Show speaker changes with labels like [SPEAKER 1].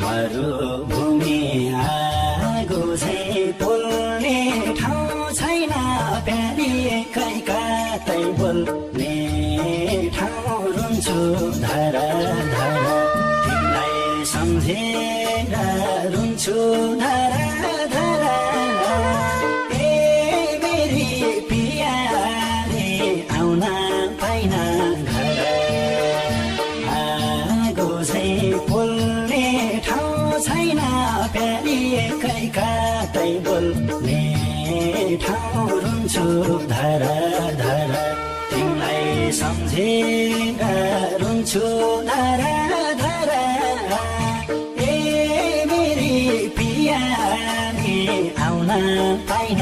[SPEAKER 1] मरुभूमि आगो झैँ बोल्ने ठाउँ छैन प्यारी कहीँ कतै बोल्ने ठाउँ रुन्छु धरा धरा तिमीलाई सम्झेर रुन्छु धरा धरा ए मेरी पियारी आउन पाइन घर आगो झैँ बोल्ने ठाउँ छैन प्यारी कहीँ कतै बोल्ने ठाउँ रुन्छु धरा धरा तिमीलाई सम्झेर रुन्छु धरा धरा ए मेरी पियारी आउन पाइन